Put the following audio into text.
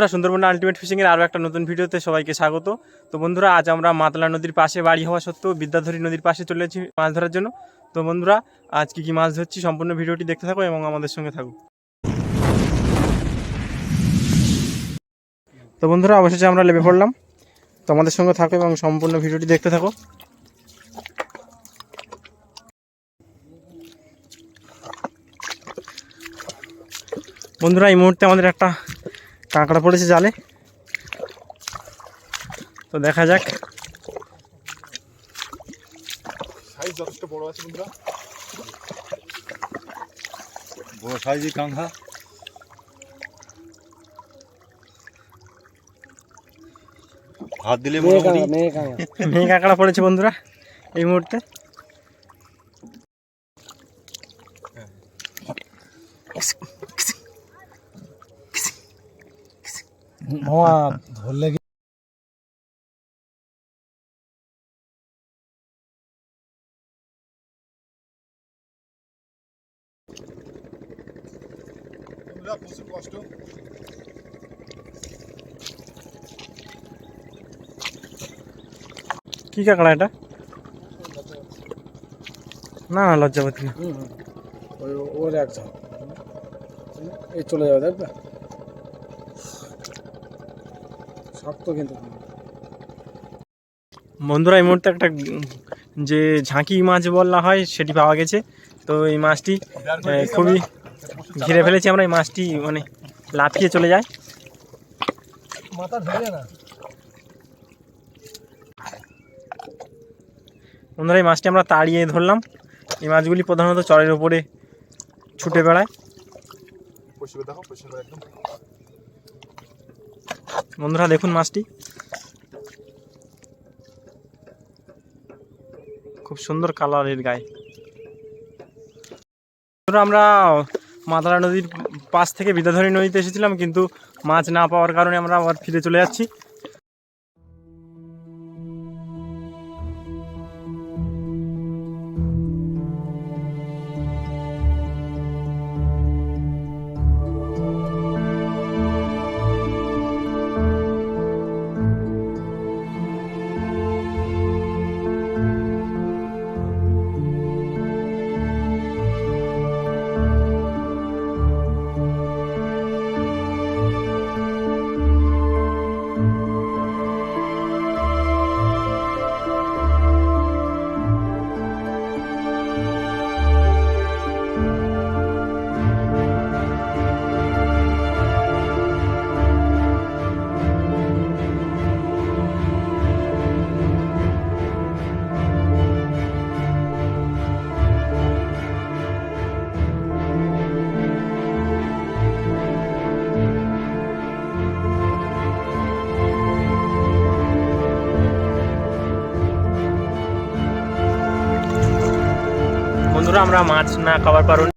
বন্ধুরা, সুন্দরবন আলটিমেট ফিশিংয়ের আরও একটা নতুন ভিডিওতে সবাইকে স্বাগত। তো বন্ধুরা, আজ আমরা মাতলা নদীর পাশে বাড়ি হওয়া সত্ত্বেও বিদ্যাধরী নদীর পাশে চলে এসেছি মাছ ধরার জন্য। তো বন্ধুরা, আজ কী মাছ ধরছি সম্পূর্ণ ভিডিওটি দেখতে থাকো এবং আমাদের সঙ্গে থাকো। তো বন্ধুরা, অবশেষে আমরা লেবে পড়লাম। তো আমাদের সঙ্গে থাকো এবং সম্পূর্ণ ভিডিওটি দেখতে থাকো। বন্ধুরা, এই মুহূর্তে আমাদের একটা কাঁকড়া পড়েছে জালে, তো দেখা যাক। সাইজ যথেষ্ট বড় আছে বন্ধুরা, বড় সাইজের কাঁকড়া। হাত দিলে মেয়ে কাঁকড়া পড়েছে বন্ধুরা এই মুহূর্তে। ধরলে প্রচুর কষ্ট। কি কাঁকড়া এটা? না না, লজ্জাবতী না। ওর এক এই চলে যাবে, দেখবে শক্ত কিন্তু। বন্ধুরা, এই মুহূর্তে একটা যে ঝাঁকি মাছ বলা হয় সেটি পাওয়া গেছে। তো এই মাছটি খুবই ঘিরে ফেলেছি আমরা। এই মাছটি মানে লাফিয়ে চলে যায়। বন্ধুরা, এই মাছটি আমরা তাড়িয়ে ধরলাম। এই মাছগুলি প্রধানত চরের ওপরে ছুটে বেড়ায়। বন্ধুরা দেখুন মাছটি, খুব সুন্দর কালারের গায়ে। আমরা মাতলা নদীর পাশ থেকে বিদ্যাধরী নদীতে এসেছিলাম, কিন্তু মাছ না পাওয়ার কারণে আমরা আবার ফিরে চলে যাচ্ছি। বন্ধুরা, আমরা মাছ না খাওয়ার কারণে